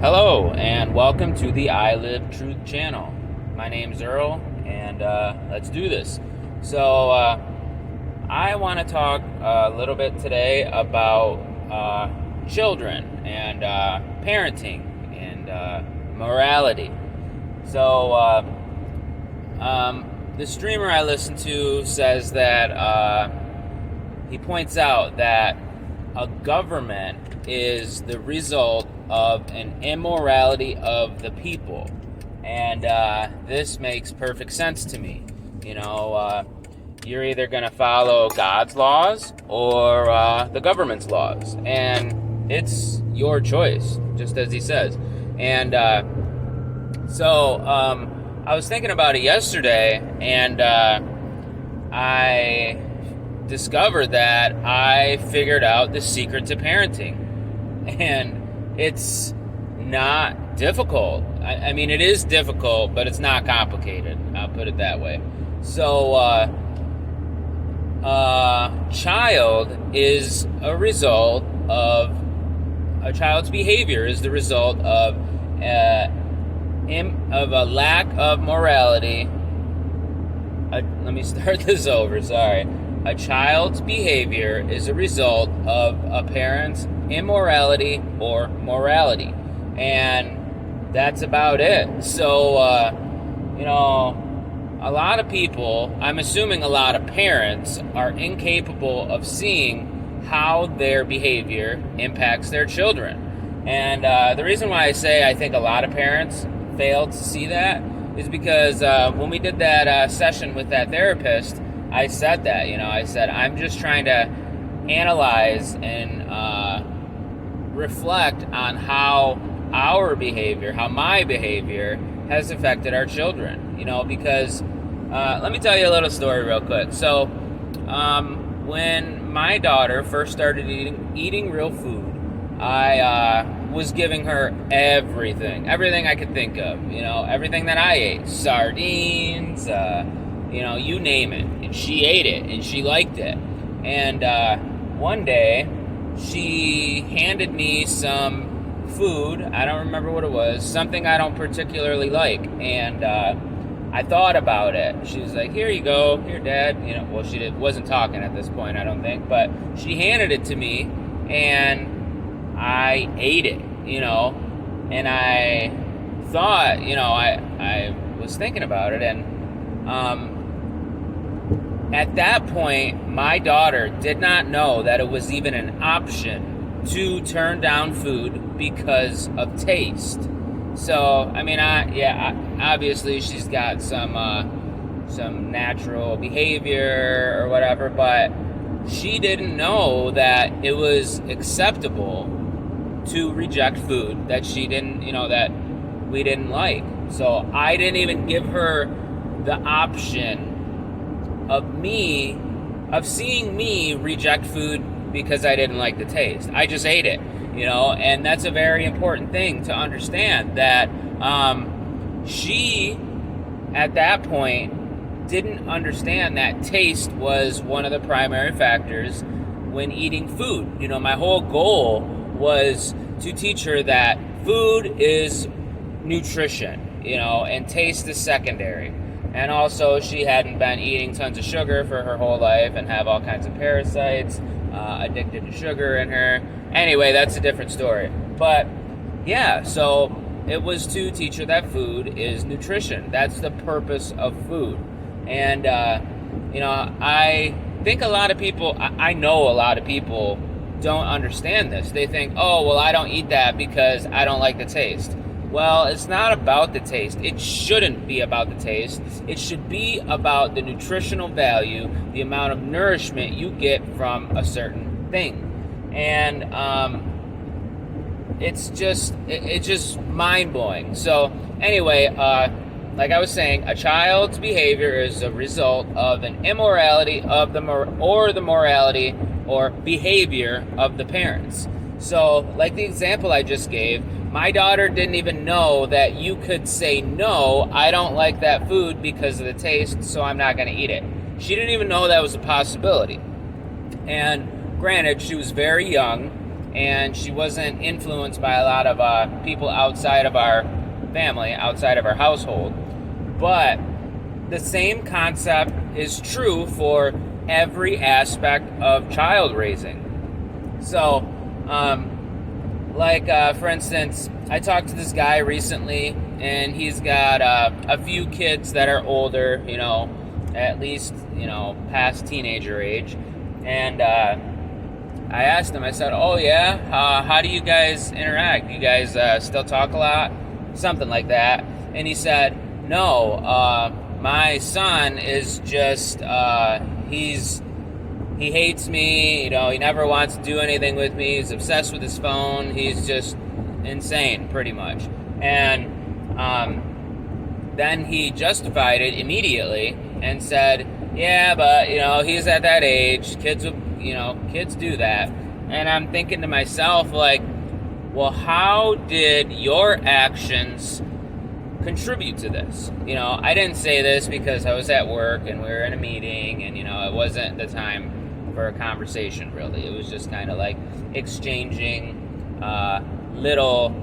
Hello, and welcome to the I Live Truth channel. My name's Earl, and let's do this. So, I want to talk a little bit today about children and parenting and morality. So, the streamer I listen to says that he points out that a government is the result of an immorality of the people. And this makes perfect sense to me. You're either going to follow God's laws or the government's laws. And it's your choice, just as he says. And so I was thinking about it yesterday, and I discovered that I figured out the secret to parenting. And it's not difficult. I mean, it is difficult, but it's not complicated. I'll put it that way. So, child is a result of a child's behavior is the result of a lack of morality. Let me start this over. Sorry. A child's behavior is a result of a parent's immorality or morality. And that's about it. So, a lot of people, I'm assuming a lot of parents, are incapable of seeing how their behavior impacts their children. And the reason why I say I think a lot of parents fail to see that is because when we did that session with that therapist, I said that, I said, I'm just trying to analyze and reflect on how our behavior, how my behavior has affected our children, because let me tell you a little story real quick. So when my daughter first started eating real food, I was giving her everything I could think of, everything that I ate, sardines, you name it. And she ate it, and she liked it. And one day, she handed me some food. I don't remember what it was. Something I don't particularly like. And I thought about it. She was like, here you go. Here, Dad. Well, she wasn't talking at this point, I don't think. But she handed it to me, and I ate it, And I thought, I was thinking about it, and at that point, my daughter did not know that it was even an option to turn down food because of taste. So, I mean, obviously she's got some natural behavior or whatever, but she didn't know that it was acceptable to reject food that she didn't, that we didn't like. So I didn't even give her the option of seeing me reject food because I didn't like the taste. I just ate it, and that's a very important thing to understand, that she, at that point, didn't understand that taste was one of the primary factors when eating food. My whole goal was to teach her that food is nutrition, and taste is secondary. And also, she hadn't been eating tons of sugar for her whole life and have all kinds of parasites addicted to sugar in her. Anyway, that's a different story. But, yeah, so it was to teach her that food is nutrition. That's the purpose of food. And, I think a lot of people, I know a lot of people don't understand this. They think, oh, well, I don't eat that because I don't like the taste. Well, it's not about the taste. It shouldn't be about the taste. It should be about the nutritional value, the amount of nourishment you get from a certain thing. And it's just mind-blowing. So anyway, like I was saying, a child's behavior is a result of an immorality of the morality or behavior of the parents. So, like the example I just gave, my daughter didn't even know that you could say, no, I don't like that food because of the taste, so I'm not going to eat it. She didn't even know that was a possibility. And granted, she was very young, and she wasn't influenced by a lot of people outside of our family, outside of our household. But the same concept is true for every aspect of child raising. So, for instance, I talked to this guy recently, and he's got a few kids that are older, at least, past teenager age. And I asked him, I said, oh yeah, how do you guys interact? You guys still talk a lot? Something like that. And he said, no, my son is just, he hates me, he never wants to do anything with me, he's obsessed with his phone, he's just insane, pretty much. And then he justified it immediately and said, yeah, but, he's at that age, kids do that. And I'm thinking to myself, like, well, how did your actions contribute to this? I didn't say this because I was at work and we were in a meeting, and it wasn't the time for a conversation, really. It was just kind of like exchanging little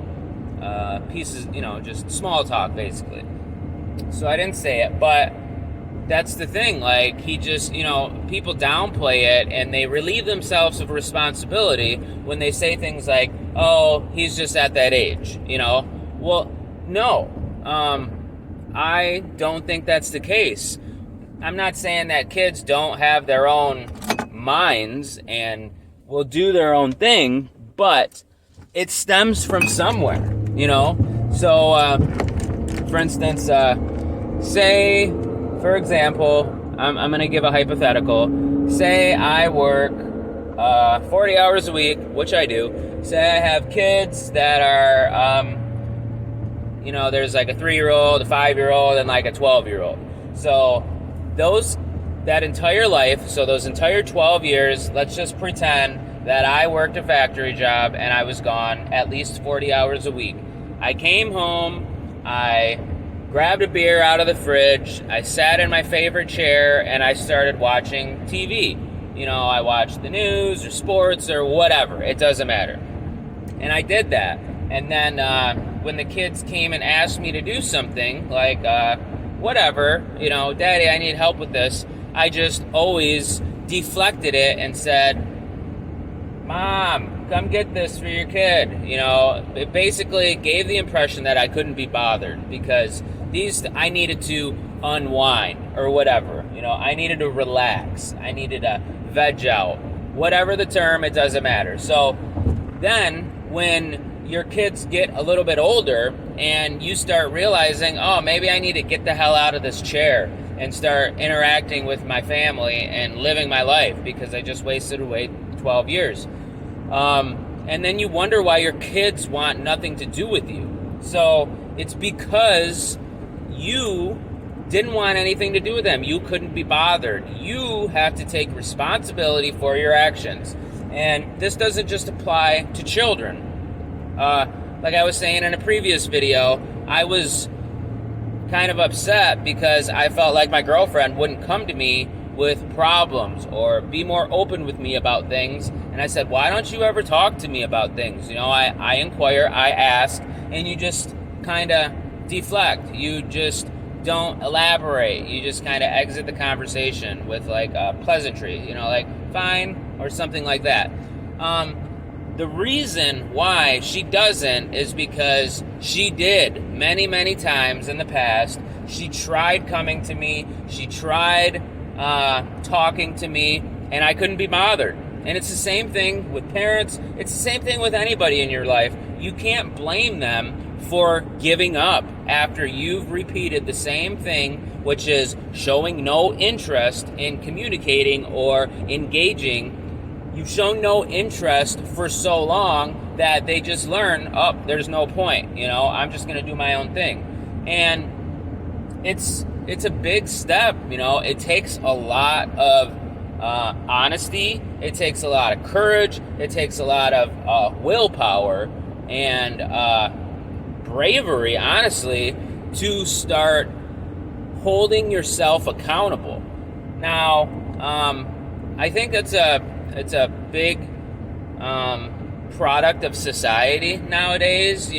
pieces, just small talk, basically. So I didn't say it, but that's the thing. Like, he just, people downplay it and they relieve themselves of responsibility when they say things like, oh, he's just at that age, Well, no. I don't think that's the case. I'm not saying that kids don't have their own minds and will do their own thing, but it stems from somewhere, So, for instance, say, for example, I'm going to give a hypothetical. Say I work 40 hours a week, which I do. Say I have kids that are, there's like a 3-year-old, a 5-year-old, and like a 12-year-old. So that entire life, so those entire 12 years, let's just pretend that I worked a factory job and I was gone at least 40 hours a week. I came home, I grabbed a beer out of the fridge, I sat in my favorite chair, and I started watching TV. I watched the news or sports or whatever. It doesn't matter. And I did that. And then when the kids came and asked me to do something, like, whatever, Daddy, I need help with this, I just always deflected it and said, Mom, come get this for your kid. It basically gave the impression that I couldn't be bothered because I needed to unwind or whatever. I needed to relax. I needed to veg out. Whatever the term, it doesn't matter. So then when your kids get a little bit older and you start realizing, oh, maybe I need to get the hell out of this chair and start interacting with my family and living my life because I just wasted away 12 years. And then you wonder why your kids want nothing to do with you. So it's because you didn't want anything to do with them. You couldn't be bothered. You have to take responsibility for your actions. And this doesn't just apply to children. Like I was saying in a previous video, I was kind of upset because I felt like my girlfriend wouldn't come to me with problems or be more open with me about things. And I said, why don't you ever talk to me about things? I inquire, I ask, and you just kind of deflect. You just don't elaborate. You just kind of exit the conversation with like a pleasantry, like fine or something like that. The reason why she doesn't is because she did many, many times in the past. She tried coming to me. She tried talking to me, and I couldn't be bothered. And it's the same thing with parents. It's the same thing with anybody in your life. You can't blame them for giving up after you've repeated the same thing, which is showing no interest in communicating or engaging. You've shown no interest for so long that they just learn, oh, there's no point, I'm just going to do my own thing. And it's a big step, it takes a lot of honesty, it takes a lot of courage, it takes a lot of willpower and bravery, honestly, to start holding yourself accountable. Now, I think it's a big product of society nowadays.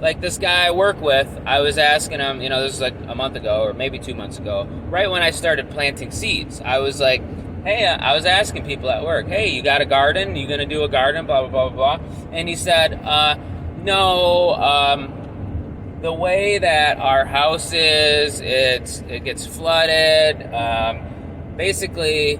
Like this guy I work with, I was asking him, this was like a month ago or maybe 2 months ago, right when I started planting seeds. I was like, hey, I was asking people at work, hey, you got a garden? You going to do a garden? Blah, blah, blah, blah. And he said, no, the way that our house is, it gets flooded, basically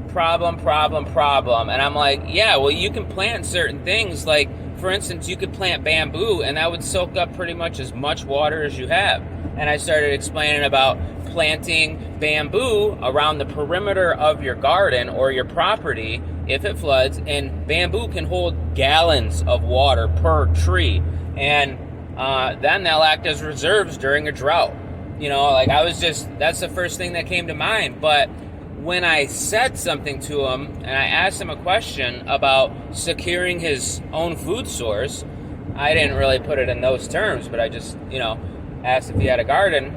problem. And I'm like, yeah, well, you can plant certain things. Like, for instance, you could plant bamboo, and that would soak up pretty much as much water as you have. And I started explaining about planting bamboo around the perimeter of your garden or your property if it floods, and bamboo can hold gallons of water per tree. And then they'll act as reserves during a drought. That's the first thing that came to mind. But when I said something to him and I asked him a question about securing his own food source, I didn't really put it in those terms, but I just, asked if he had a garden.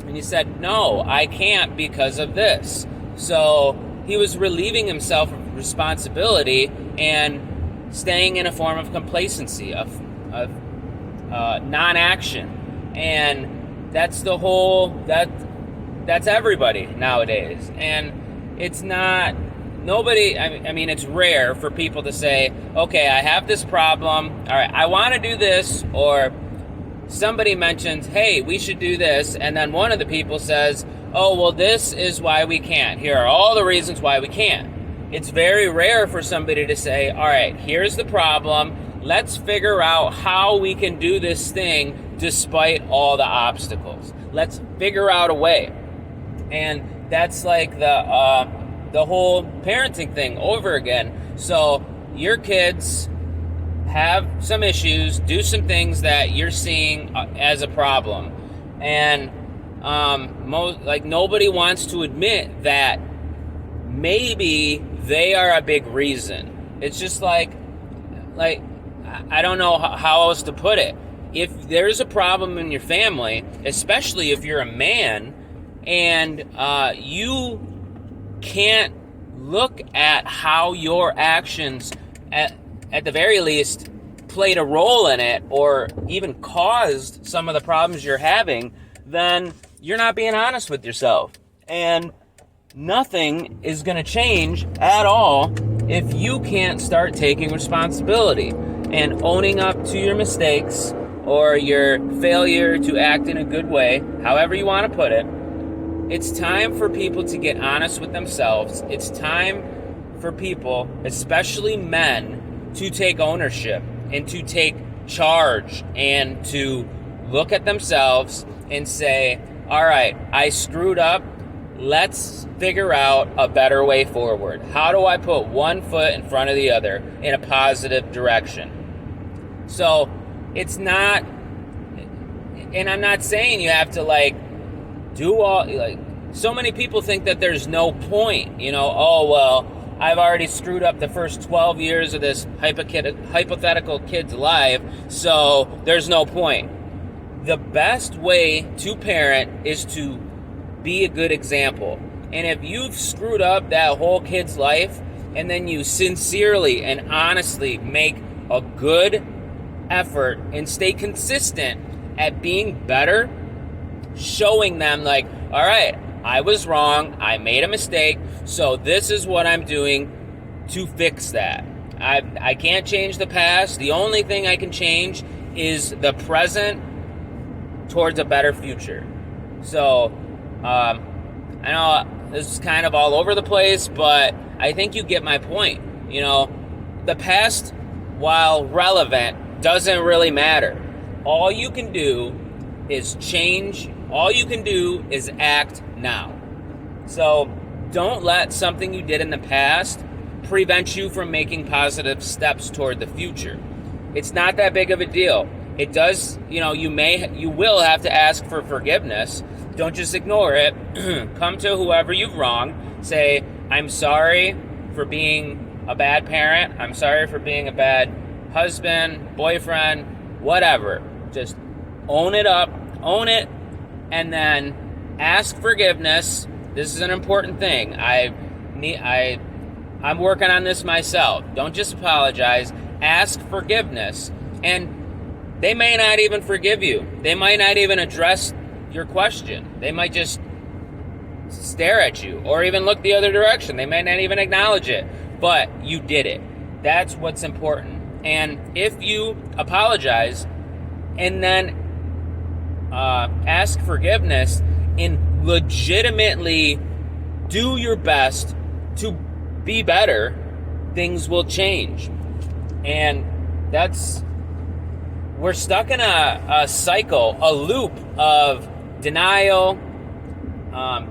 And he said, no, I can't because of this. So he was relieving himself of responsibility and staying in a form of complacency, of non-action. And that's that's everybody nowadays. And it's not nobody. I mean, it's rare for people to say, okay, I have this problem. All right, I want to do this. Or somebody mentions, hey, we should do this. And then one of the people says, oh, well, this is why we can't. Here are all the reasons why we can't. It's very rare for somebody to say, all right, here's the problem. Let's figure out how we can do this thing despite all the obstacles. Let's figure out a way. And that's like the whole parenting thing over again. So your kids have some issues, do some things that you're seeing as a problem. And nobody wants to admit that maybe they are a big reason. It's just like I don't know how else to put it. If there's a problem in your family, especially if you're a man, and you can't look at how your actions, at the very least, played a role in it or even caused some of the problems you're having, then you're not being honest with yourself. And nothing is going to change at all if you can't start taking responsibility and owning up to your mistakes or your failure to act in a good way, however you want to put it. It's time for people to get honest with themselves. It's time for people, especially men, to take ownership and to take charge and to look at themselves and say, all right, I screwed up. Let's figure out a better way forward. How do I put one foot in front of the other in a positive direction? So it's not, and I'm not saying you have to do all, so many people think that there's no point, oh, well, I've already screwed up the first 12 years of this hypothetical kid's life, so there's no point. The best way to parent is to be a good example. And if you've screwed up that whole kid's life, and then you sincerely and honestly make a good effort and stay consistent at being better, showing them all right, I was wrong, I made a mistake, so this is what I'm doing to fix that. I can't change the past. The only thing I can change is the present towards a better future. So I know this is kind of all over the place, but I think you get my point. The past, while relevant, doesn't really matter. All you can do is change. All you can do is act now. So don't let something you did in the past prevent you from making positive steps toward the future. It's not that big of a deal. It does, you will have to ask for forgiveness. Don't just ignore it. Come to whoever you've wronged. Say, I'm sorry for being a bad parent. I'm sorry for being a bad husband, boyfriend, whatever. Just own it up, own it, and then ask forgiveness. This is an important thing. I I'm working on this myself. Don't just apologize. Ask forgiveness. And they may not even forgive you. They might not even address your question. They might just stare at you or even look the other direction. They may not even acknowledge it. But you did it. That's what's important. And if you apologize and then ask forgiveness and legitimately do your best to be better, things will change. And we're stuck in a cycle, a loop of denial,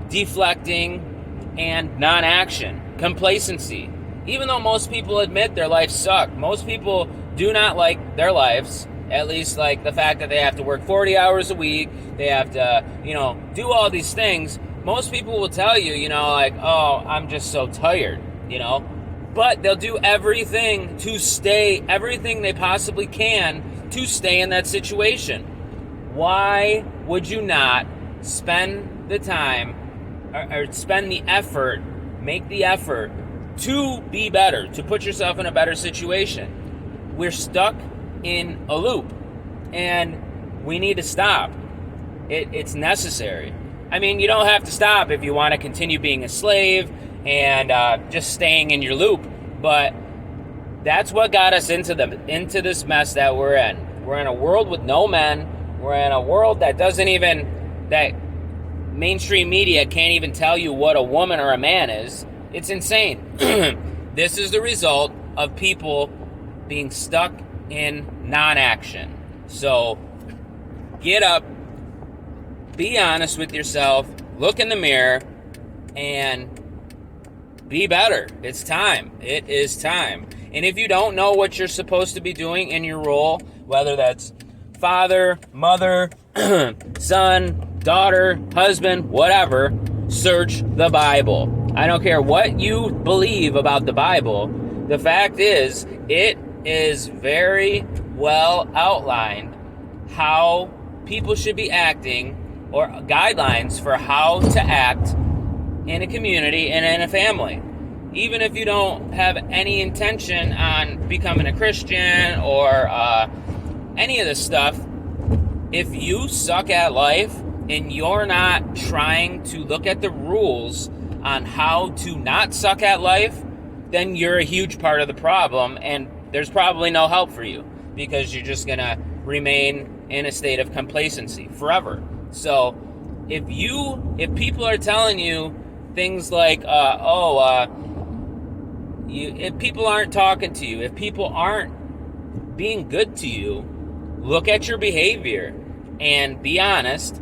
deflecting, and non-action, complacency. Even though most people admit their lives suck, most people do not like their lives, at least like the fact that they have to work 40 hours a week, they have to, do all these things. Most people will tell you, like, oh, I'm just so tired, but they'll do everything they possibly can to stay in that situation. Why would you not spend the time or spend the effort, make the effort to be better, to put yourself in a better situation? We're stuck in a loop, and we need to stop. It's necessary. I mean, you don't have to stop if you want to continue being a slave and just staying in your loop, but that's what got us into this mess that we're in. We're in a world with no men. We're in a world that that mainstream media can't even tell you what a woman or a man is. It's insane. This is the result of people being stuck in non-action. So get up, be honest with yourself, look in the mirror, and be better. It's time. It is time. And if you don't know what you're supposed to be doing in your role, whether that's father, mother, son, daughter, husband, whatever, search the Bible. I don't care what you believe about the Bible. The fact is, it is very well outlined how people should be acting, or guidelines for how to act in a community and in a family. Even if you don't have any intention on becoming a Christian or any of this stuff, if you suck at life and you're not trying to look at the rules on how to not suck at life, then you're a huge part of the problem, and there's probably no help for you, because you're just going to remain in a state of complacency forever. So if people are telling you things like, if people aren't talking to you, if people aren't being good to you, look at your behavior and be honest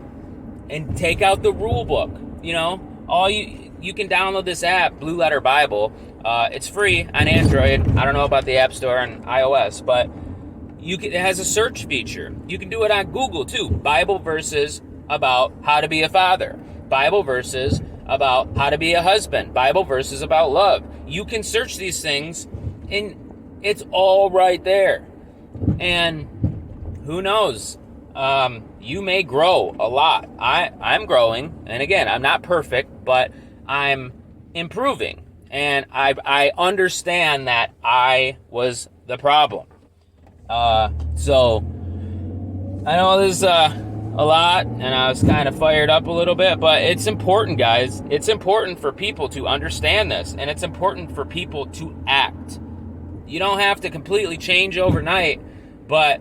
and take out the rule book. You can download this app, Blue Letter Bible. It's free on Android. I don't know about the App Store on iOS, but it has a search feature. You can do it on Google too. Bible verses about how to be a father. Bible verses about how to be a husband. Bible verses about love. You can search these things, and it's all right there. And who knows? You may grow a lot. I'm growing, and again, I'm not perfect, but I'm improving. And I understand that I was the problem. So I know this is a lot, and I was kind of fired up a little bit, but it's important, guys. It's important for people to understand this, and it's important for people to act. You don't have to completely change overnight, but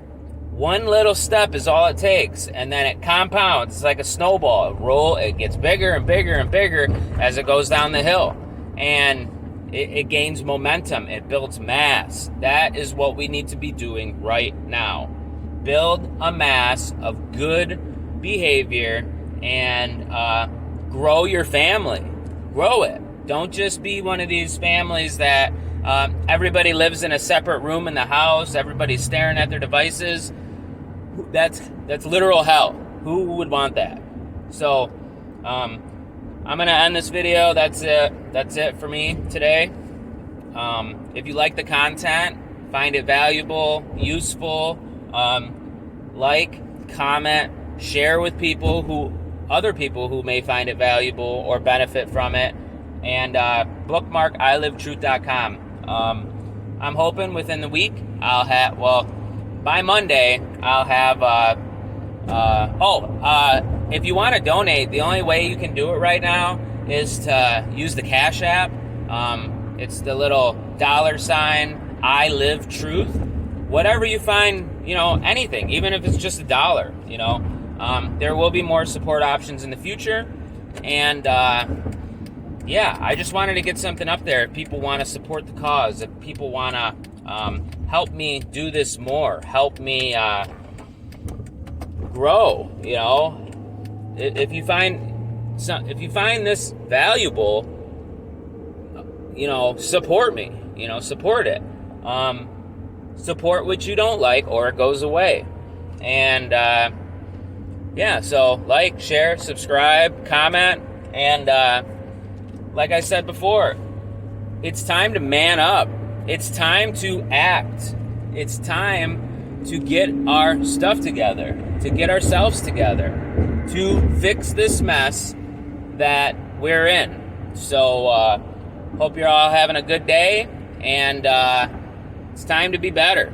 one little step is all it takes, and then it compounds. It's like a snowball. It gets bigger and bigger and bigger as it goes down the hill, and it gains momentum. It builds mass. That is what we need to be doing right now. Build a mass of good behavior and grow your family. Grow it. Don't just be one of these families that everybody lives in a separate room in the house. Everybody's staring at their devices. That's literal hell. Who would want that? So I'm going to end this video. That's it for me today. If you like the content, find it valuable, useful, like, comment, share with other people who may find it valuable or benefit from it. and bookmark ilivetruth.com. I'm hoping within the week I'll have, by Monday I'll have, if you want to donate, the only way you can do it right now is to use the Cash App. It's the little $, I Live Truth. Whatever you find, anything, even if it's just $1, there will be more support options in the future. And, I just wanted to get something up there. If people want to support the cause, if people want to help me do this more, help me grow, if you find this valuable, support me, support it. Support what you don't like, or it goes away. And so like, share, subscribe, comment, and like I said before, it's time to man up. It's time to act. It's time to get our stuff together, to get ourselves together, to fix this mess that we're in. So hope you're all having a good day, and it's time to be better.